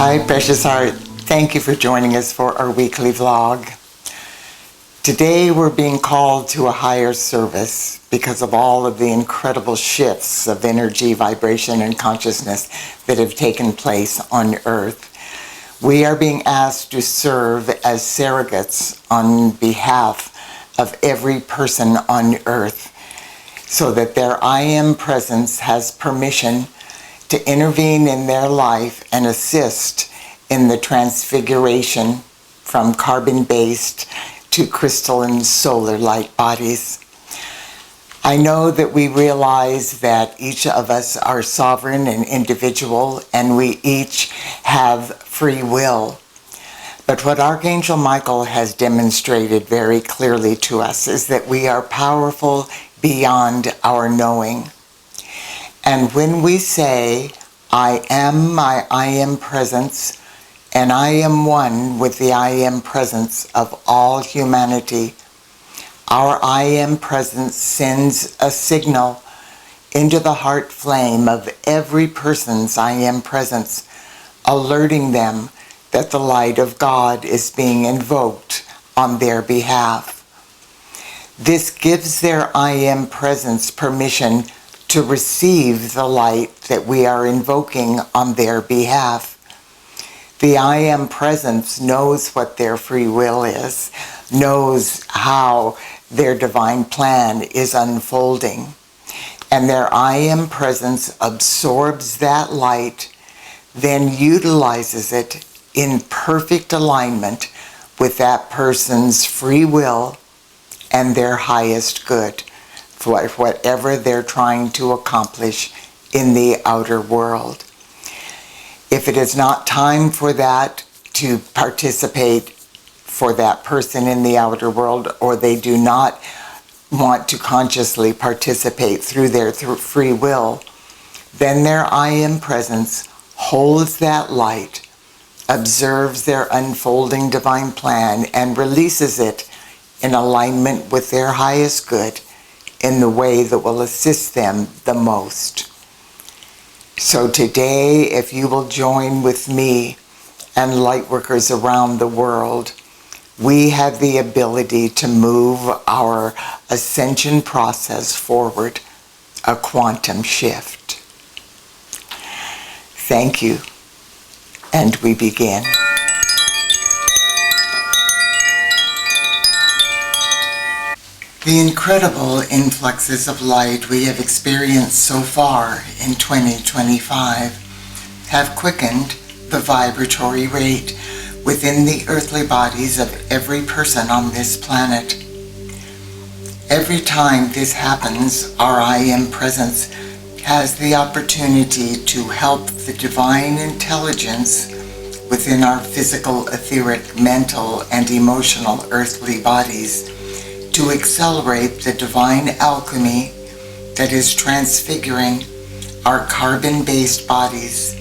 Hi, precious heart. Thank you for joining us for our weekly vlog. Today we're being called to a higher service because of all of the incredible shifts of energy, vibration, and consciousness that have taken place on Earth. We are being asked to serve as surrogates on behalf of every person on Earth so that their I Am presence has permission to intervene in their life and assist in the transfiguration from carbon-based to crystalline solar light bodies. I know that we realize that each of us are sovereign and individual, and we each have free will. But what Archangel Michael has demonstrated very clearly to us is that we are powerful beyond our knowing. And when we say, I am my I Am presence, and I am one with the I Am presence of all humanity, our I Am presence sends a signal into the heart flame of every person's I Am presence, alerting them that the light of God is being invoked on their behalf. This gives their I Am presence permission to receive the light that we are invoking on their behalf. The I Am presence knows what their free will is, knows how their divine plan is unfolding, and their I Am presence absorbs that light, then utilizes it in perfect alignment with that person's free will and their highest good, for whatever they're trying to accomplish in the outer world. If it is not time for that to participate for that person in the outer world, or they do not want to consciously participate through their free will, then their I Am presence holds that light, observes their unfolding divine plan, and releases it in alignment with their highest good in the way that will assist them the most. So today, if you will join with me and lightworkers around the world, we have the ability to move our ascension process forward, a quantum shift. Thank you, and we begin. The incredible influxes of light we have experienced so far in 2025 have quickened the vibratory rate within the earthly bodies of every person on this planet. Every time this happens, our I Am presence has the opportunity to help the divine intelligence within our physical, etheric, mental, and emotional earthly bodies to accelerate the divine alchemy that is transfiguring our carbon-based bodies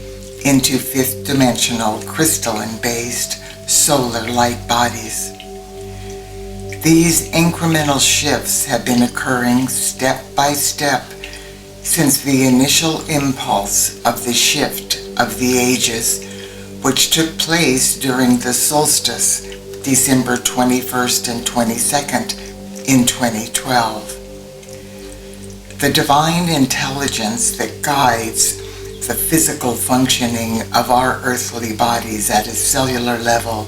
into fifth dimensional crystalline-based solar light bodies. These incremental shifts have been occurring step by step since the initial impulse of the shift of the ages, which took place during the Solstice, December 21st and 22nd, in 2012. The divine intelligence that guides the physical functioning of our earthly bodies at a cellular level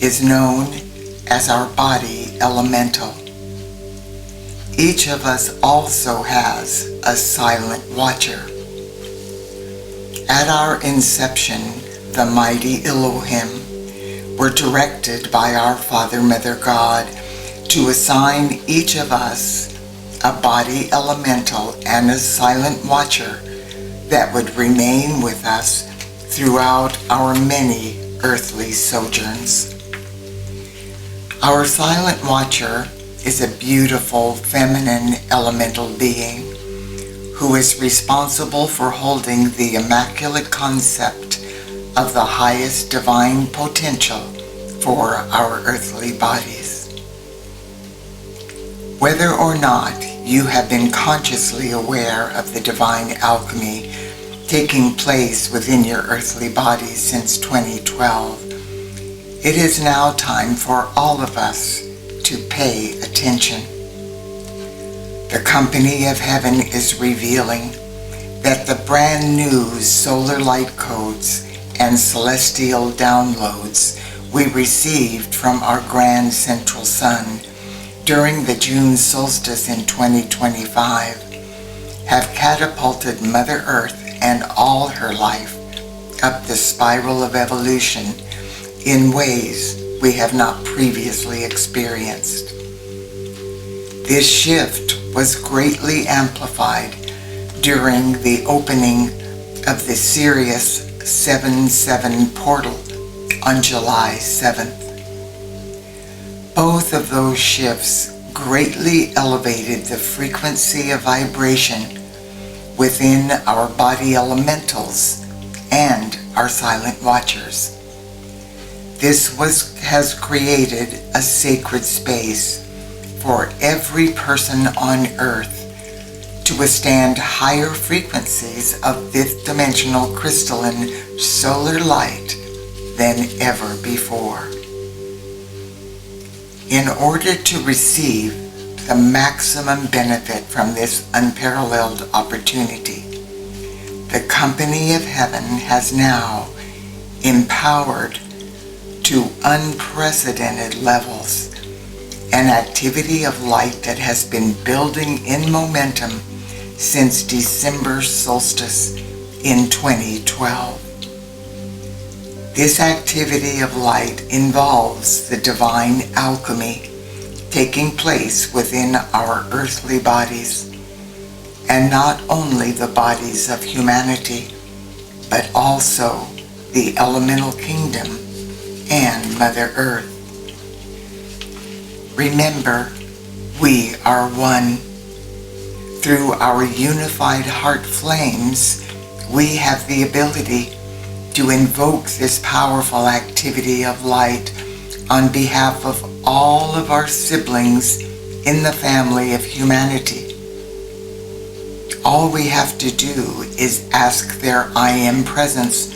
is known as our body elemental. Each of us also has a silent watcher. At our inception, the Mighty Elohim were directed by our Father, Mother God to assign each of us a body elemental and a silent watcher that would remain with us throughout our many earthly sojourns. Our silent watcher is a beautiful feminine elemental being who is responsible for holding the Immaculate Concept of the highest divine potential for our earthly bodies. Whether or not you have been consciously aware of the divine alchemy taking place within your earthly bodies since 2012, it is now time for all of us to pay attention. The company of heaven is revealing that the brand new solar light codes and celestial downloads we received from our grand central sun during the June solstice in 2025 have catapulted Mother Earth and all her life up the spiral of evolution in ways we have not previously experienced. This shift was greatly amplified during the opening of the Sirius 77 portal on July 7th. Both of those shifts greatly elevated the frequency of vibration within our body elementals and our silent watchers. This has created a sacred space for every person on Earth to withstand higher frequencies of fifth dimensional crystalline solar light than ever before. In order to receive the maximum benefit from this unparalleled opportunity, the company of heaven has now empowered to unprecedented levels an activity of light that has been building in momentum since December solstice in 2012. This activity of light involves the divine alchemy taking place within our earthly bodies, and not only the bodies of humanity, but also the elemental kingdom and Mother Earth. Remember, we are one. Through our unified heart flames, we have the ability to invoke this powerful activity of light on behalf of all of our siblings in the family of humanity. All we have to do is ask their I Am presence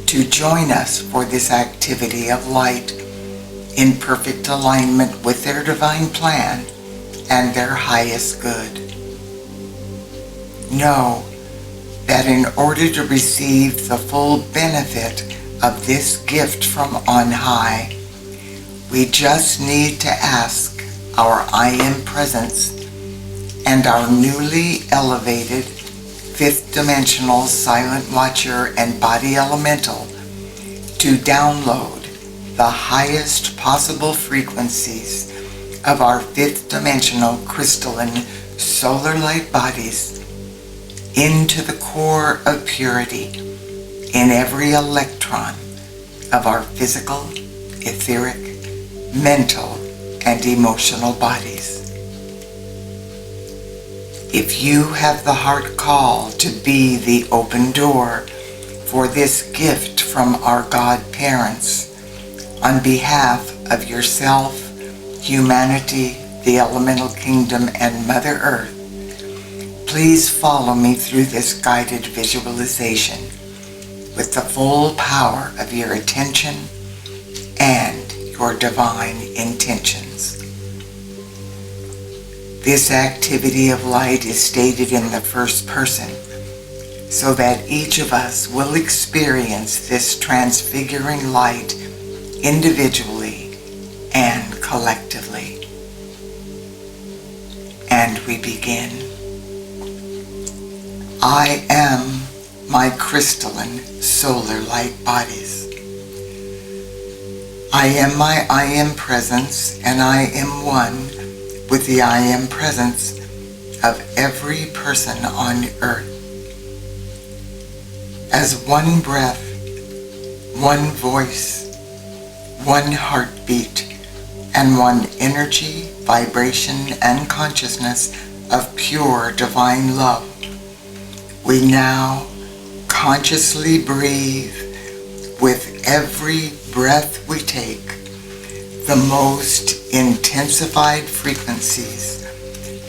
to join us for this activity of light in perfect alignment with their divine plan and their highest good. Know that in order to receive the full benefit of this gift from on high, we just need to ask our I Am presence and our newly elevated fifth dimensional silent watcher and body elemental to download the highest possible frequencies of our fifth dimensional crystalline solar light bodies into the core of purity in every electron of our physical, etheric, mental, and emotional bodies. If you have the heart call to be the open door for this gift from our God parents, on behalf of yourself, humanity, the elemental kingdom, and Mother Earth, please follow me through this guided visualization with the full power of your attention and your divine intentions. This activity of light is stated in the first person so that each of us will experience this transfiguring light individually and collectively. And we begin. I am my crystalline solar light bodies. I am my I Am presence, and I am one with the I Am presence of every person on earth. As one breath, one voice, one heartbeat, and one energy, vibration, and consciousness of pure divine love, we now consciously breathe with every breath we take the most intensified frequencies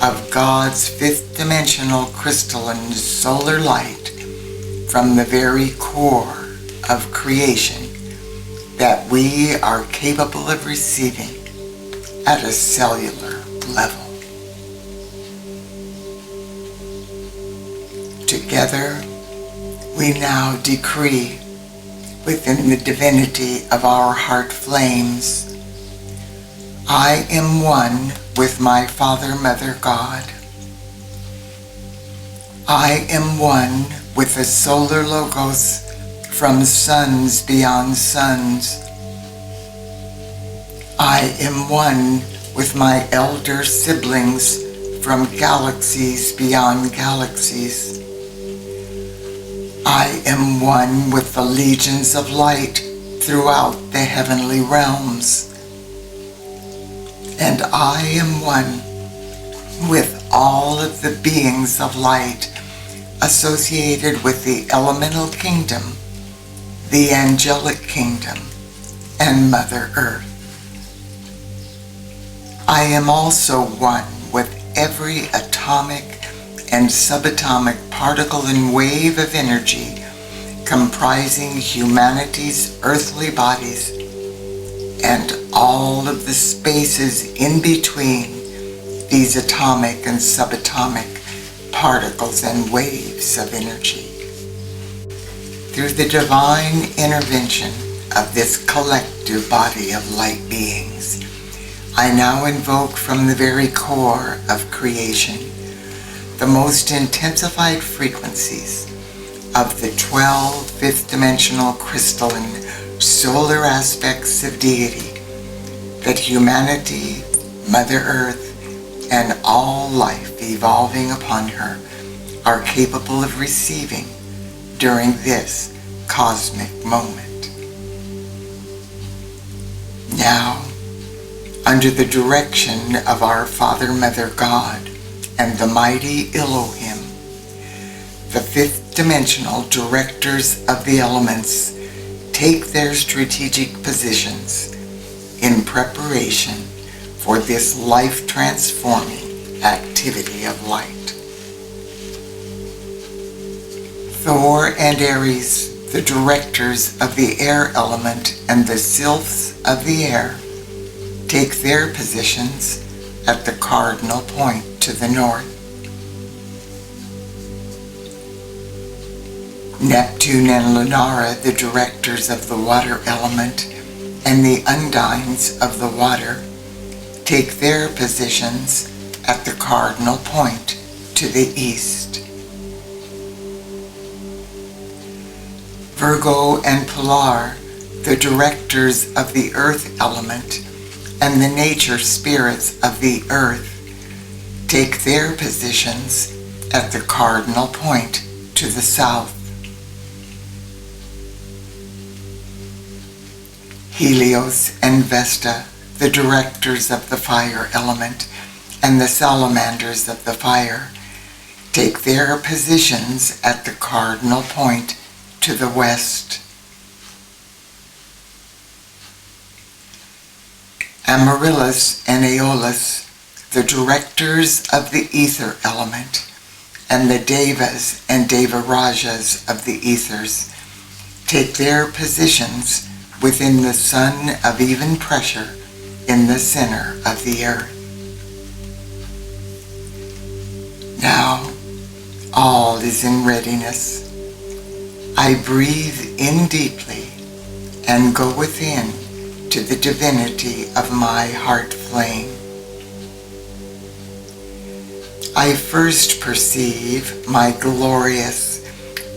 of God's fifth dimensional crystalline solar light from the very core of creation that we are capable of receiving at a cellular level. Together, we now decree within the divinity of our heart flames, I am one with my Father, Mother, God. I am one with the solar logos from suns beyond suns. I am one with my elder siblings from galaxies beyond galaxies. I am one with the legions of light throughout the heavenly realms. And I am one with all of the beings of light associated with the elemental kingdom, the angelic kingdom, and Mother Earth. I am also one with every atomic and subatomic particle and wave of energy comprising humanity's earthly bodies and all of the spaces in between these atomic and subatomic particles and waves of energy. Through the divine intervention of this collective body of light beings, I now invoke from the very core of creation the most intensified frequencies of the 12 fifth-dimensional crystalline solar aspects of deity that humanity, Mother Earth, and all life evolving upon her are capable of receiving during this cosmic moment. Now, under the direction of our Father, Mother, God, and the Mighty Elohim, the fifth-dimensional directors of the elements take their strategic positions in preparation for this life-transforming activity of light. Thor and Ares, the directors of the air element and the sylphs of the air, take their positions at the cardinal point to the north. Neptune and Lunara, the directors of the water element, and the undines of the water, take their positions at the cardinal point to the east. Virgo and Pilar, the directors of the earth element, and the nature spirits of the earth, take their positions at the cardinal point to the south. Helios and Vesta, the directors of the fire element, and the salamanders of the fire, take their positions at the cardinal point to the west. Amaryllis and Aeolus, the directors of the ether element, and the Devas and Devarajas of the ethers, take their positions within the sun of even pressure in the center of the earth. Now, all is in readiness. I breathe in deeply and go within to the divinity of my heart flame. I first perceive my glorious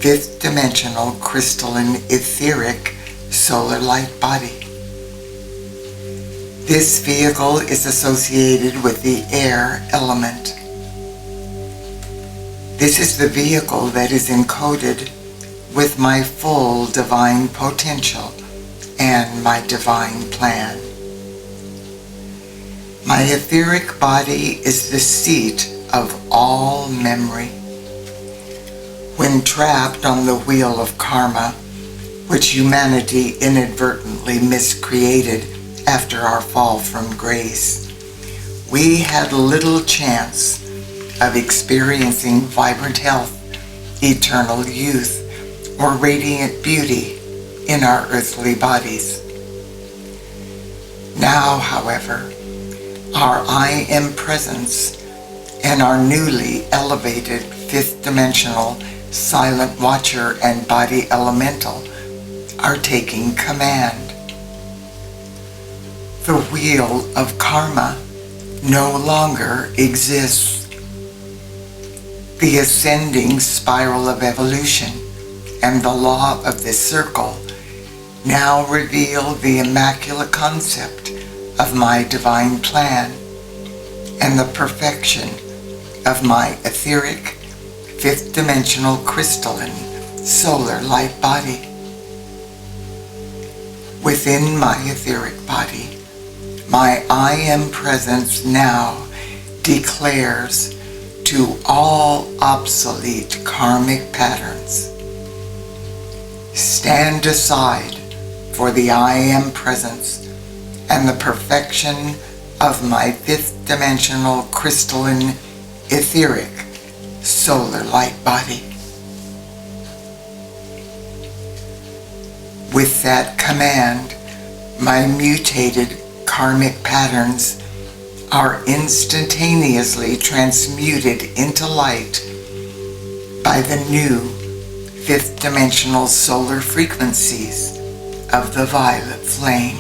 fifth-dimensional crystalline etheric solar light body. This vehicle is associated with the air element. This is the vehicle that is encoded with my full divine potential and my divine plan. My etheric body is the seat of all memory. When trapped on the wheel of karma, which humanity inadvertently miscreated after our fall from grace, we had little chance of experiencing vibrant health, eternal youth, or radiant beauty in our earthly bodies. Now, however, our I Am presence and our newly elevated fifth dimensional silent watcher and body elemental are taking command. The wheel of karma no longer exists. The ascending spiral of evolution and the law of this circle now reveal the Immaculate Concept of my divine plan and the perfection of my etheric, fifth dimensional crystalline solar light body. Within my etheric body, my I Am presence now declares to all obsolete karmic patterns, stand aside for the I Am presence and the perfection of my fifth dimensional crystalline etheric solar light body. With that command, my mutated karmic patterns are instantaneously transmuted into light by the new fifth dimensional solar frequencies of the violet flame.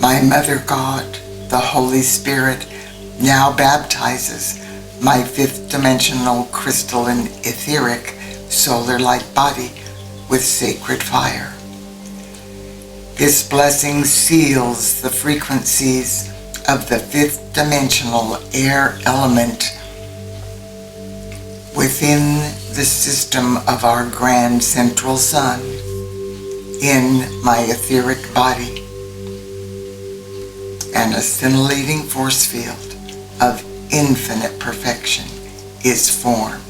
My Mother God, the Holy Spirit, now baptizes my fifth dimensional crystalline etheric solar light body with sacred fire. This blessing seals the frequencies of the fifth dimensional air element within the system of our grand central sun in my etheric body, and a scintillating force field of infinite perfection is formed.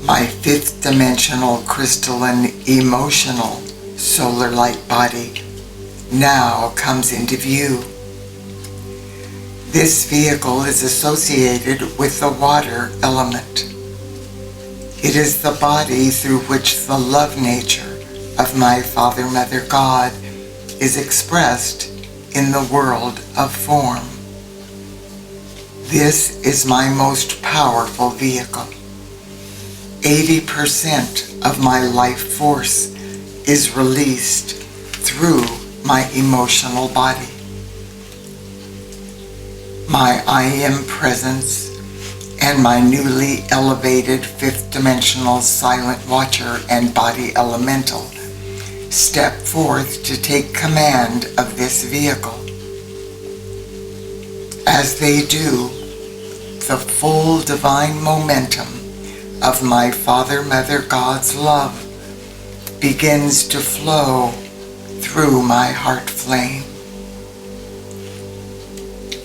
My fifth dimensional crystalline emotional solar light body now comes into view. This vehicle is associated with the water element. It is the body through which the love nature of my Father, Mother, God is expressed in the world of form. This is my most powerful vehicle. 80% of my life force is released through my emotional body. My I Am presence and my newly elevated fifth dimensional silent watcher and body elemental step forth to take command of this vehicle. As they do, the full divine momentum of my Father, Mother, God's love begins to flow through my heart flame.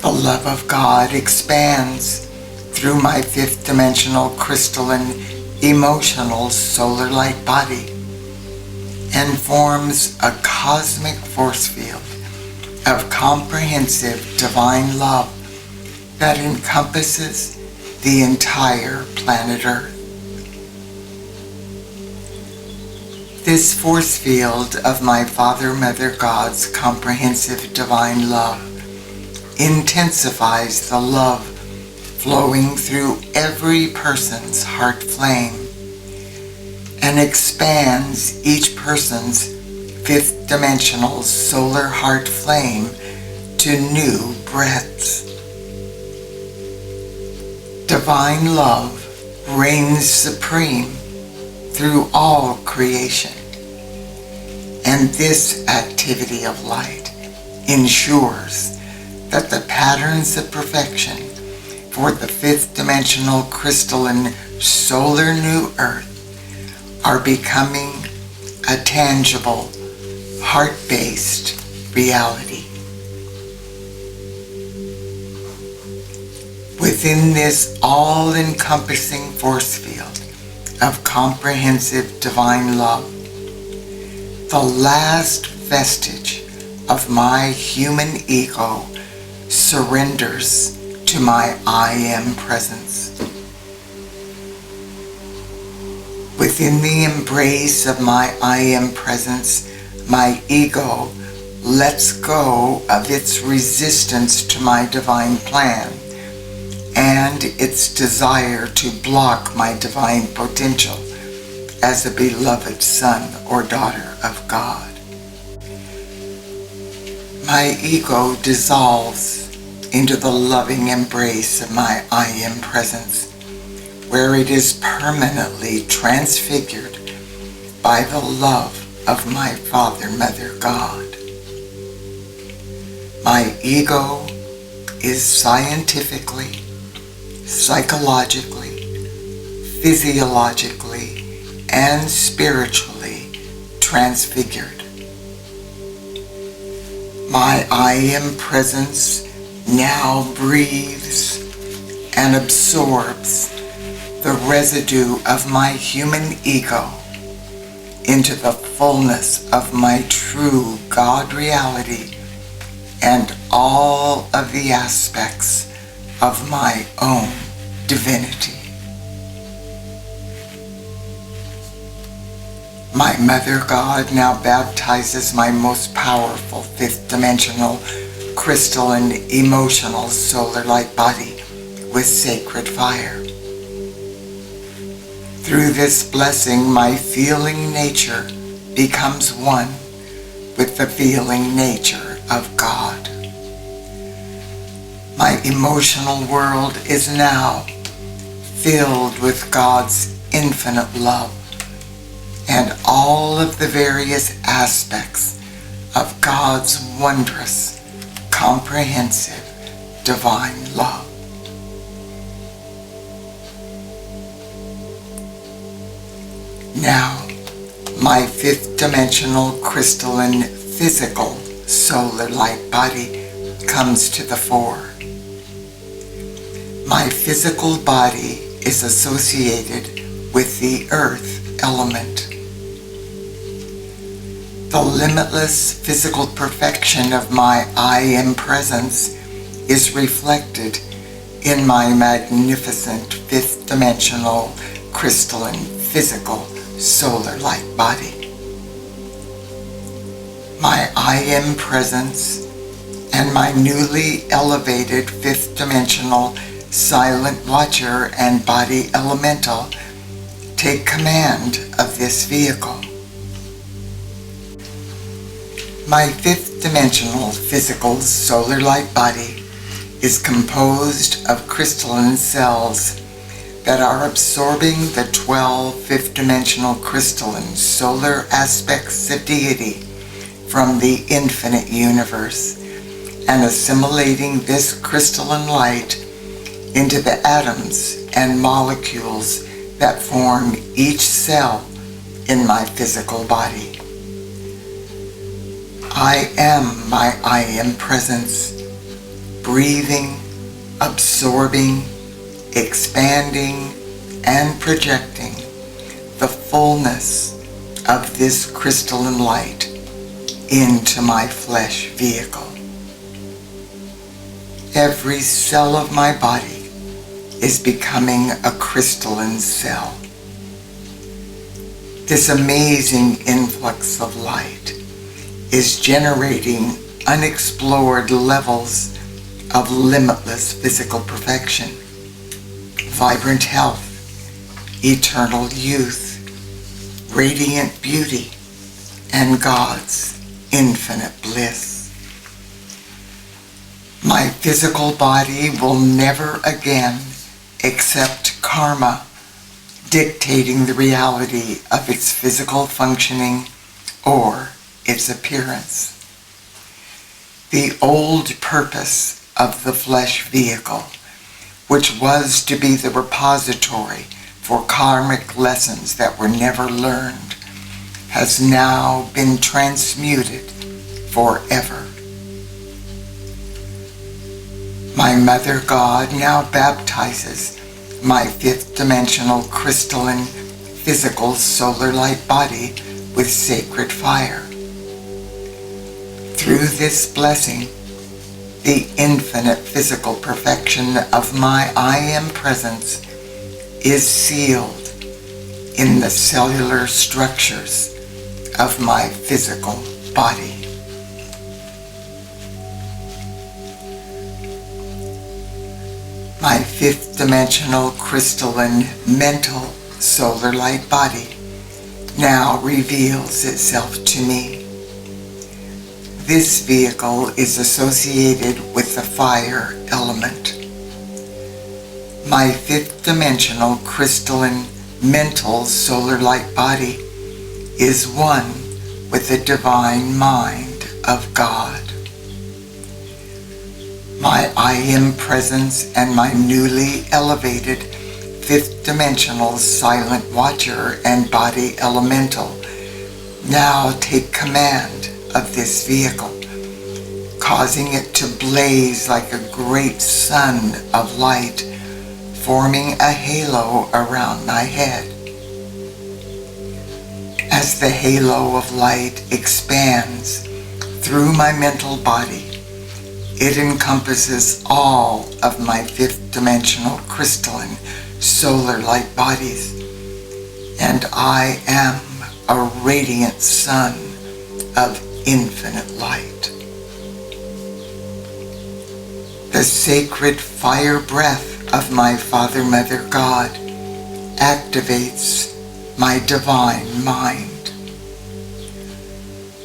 The love of God expands through my fifth dimensional crystalline emotional solar light body and forms a cosmic force field of comprehensive divine love that encompasses the entire planet Earth. This force field of my Father, Mother, God's comprehensive divine love intensifies the love flowing through every person's heart flame and expands each person's fifth dimensional solar heart flame to new breadths. Divine love reigns supreme through all creation, and this activity of light ensures that the patterns of perfection for the fifth dimensional crystalline solar new earth are becoming a tangible, heart-based reality. Within this all-encompassing force field of comprehensive divine love, the last vestige of my human ego surrenders to my I Am presence. Within the embrace of my I Am presence, my ego lets go of its resistance to my divine plan and its desire to block my divine potential as a beloved son or daughter of God. My ego dissolves into the loving embrace of my I Am presence, where it is permanently transfigured by the love of my Father, Mother, God. My ego is scientifically, psychologically, physiologically, and spiritually transfigured. My I Am presence now breathes and absorbs the residue of my human ego into the fullness of my true God reality and all of the aspects of my own divinity. My Mother God now baptizes my most powerful fifth dimensional crystalline emotional solar light body with sacred fire. Through this blessing, my feeling nature becomes one with the feeling nature of God. My emotional world is now filled with God's infinite love and all of the various aspects of God's wondrous, comprehensive, divine love. Now, my fifth dimensional crystalline physical solar light body comes to the fore. My physical body is associated with the earth element. The limitless physical perfection of my I Am presence is reflected in my magnificent fifth dimensional crystalline physical solar light body. My I Am presence and my newly elevated fifth dimensional silent watcher and body elemental take command of this vehicle. My fifth dimensional physical solar light body is composed of crystalline cells that are absorbing the 12 fifth dimensional crystalline solar aspects of deity from the infinite universe and assimilating this crystalline light into the atoms and molecules that form each cell in my physical body. I am my I Am presence, breathing, absorbing, expanding, and projecting the fullness of this crystalline light into my flesh vehicle. Every cell of my body is becoming a crystalline cell. This amazing influx of light is generating unexplored levels of limitless physical perfection, vibrant health, eternal youth, radiant beauty, and God's infinite bliss. My physical body will never again accept karma dictating the reality of its physical functioning or its appearance. The old purpose of the flesh vehicle, which was to be the repository for karmic lessons that were never learned, has now been transmuted forever. My Mother God now baptizes my fifth dimensional crystalline physical solar light body with sacred fire. Through this blessing, the infinite physical perfection of my I Am presence is sealed in the cellular structures of my physical body. My fifth dimensional crystalline mental solar light body now reveals itself to me. This vehicle is associated with the fire element. My fifth dimensional crystalline mental solar light body is one with the divine mind of God. My I Am presence and my newly elevated fifth dimensional silent watcher and body elemental now take command of this vehicle, causing it to blaze like a great sun of light, forming a halo around my head. As the halo of light expands through my mental body, it encompasses all of my fifth dimensional crystalline solar light bodies, and I am a radiant sun of infinite light. The sacred fire breath of my Father, Mother, God activates my divine mind.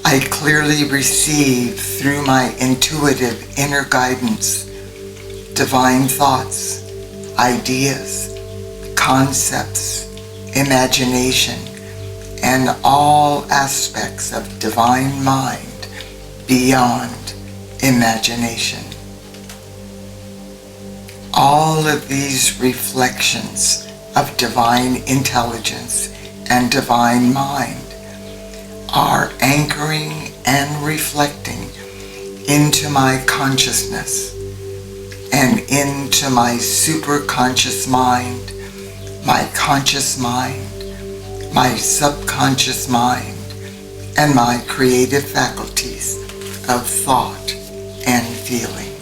I clearly receive through my intuitive inner guidance divine thoughts, ideas, concepts, imagination, and all aspects of divine mind beyond imagination. All of these reflections of divine intelligence and divine mind are anchoring and reflecting into my consciousness and into my superconscious mind, my conscious mind, my subconscious mind, and my creative faculties of thought and feeling.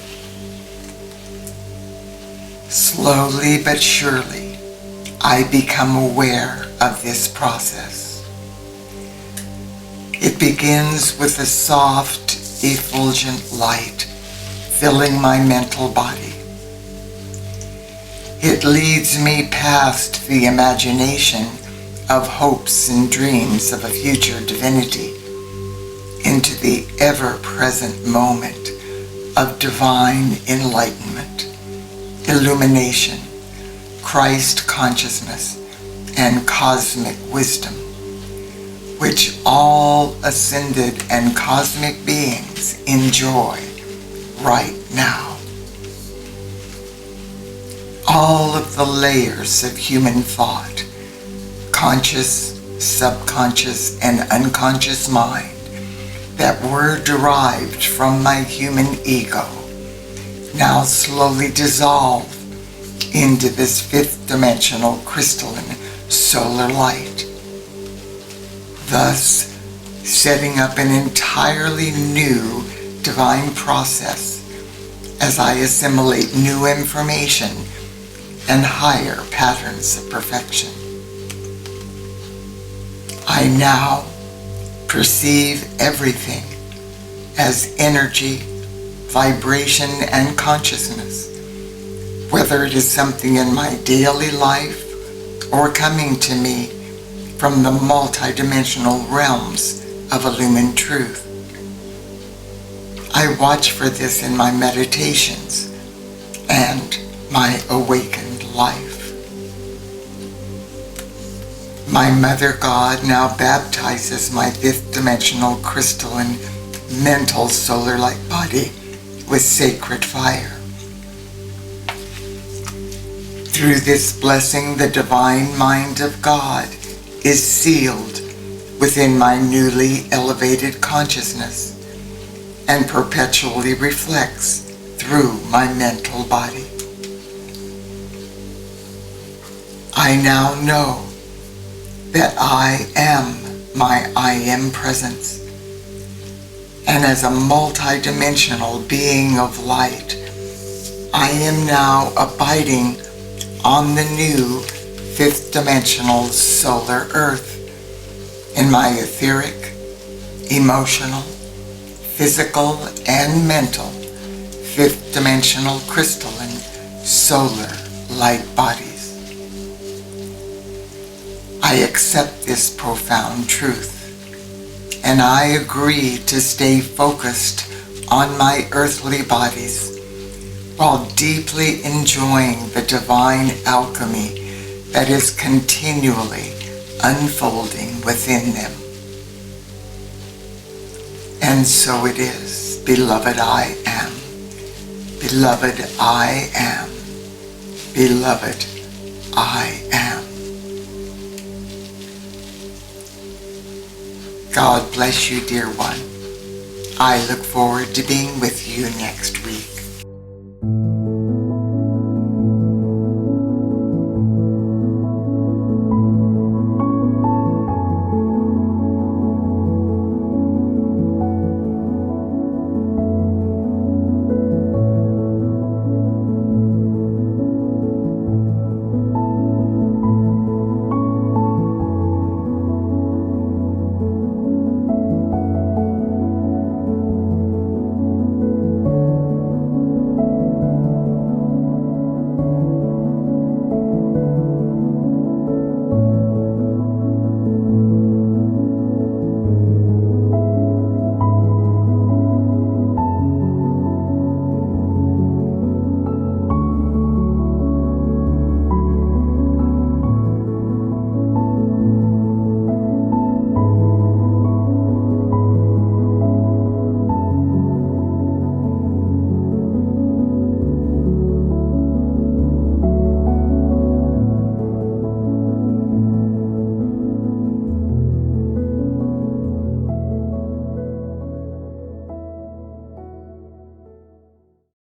Slowly but surely, I become aware of this process. It begins with a soft, effulgent light filling my mental body. It leads me past the imagination of hopes and dreams of a future divinity into the ever-present moment of divine enlightenment, illumination, Christ consciousness, and cosmic wisdom, which all ascended and cosmic beings enjoy right now. All of the layers of human thought, conscious, subconscious, and unconscious mind that were derived from my human ego now slowly dissolve into this fifth dimensional crystalline solar light, thus setting up an entirely new divine process as I assimilate new information and higher patterns of perfection. I now perceive everything as energy, vibration, and consciousness, whether it is something in my daily life or coming to me from the multidimensional realms of illumined truth. I watch for this in my meditations and my awakened life. My Mother God now baptizes my fifth dimensional crystalline mental solar light body with sacred fire. Through this blessing, the divine mind of God is sealed within my newly elevated consciousness and perpetually reflects through my mental body. I now know that I am my I Am presence, and as a multidimensional being of light, I am now abiding on the new fifth dimensional solar earth in my etheric, emotional, physical, and mental fifth dimensional crystalline solar light bodies. I accept this profound truth, and I agree to stay focused on my earthly bodies while deeply enjoying the divine alchemy that is continually unfolding within them. And so it is, beloved I am. Beloved I am. Beloved I am. God bless you, dear one. I look forward to being with you next week.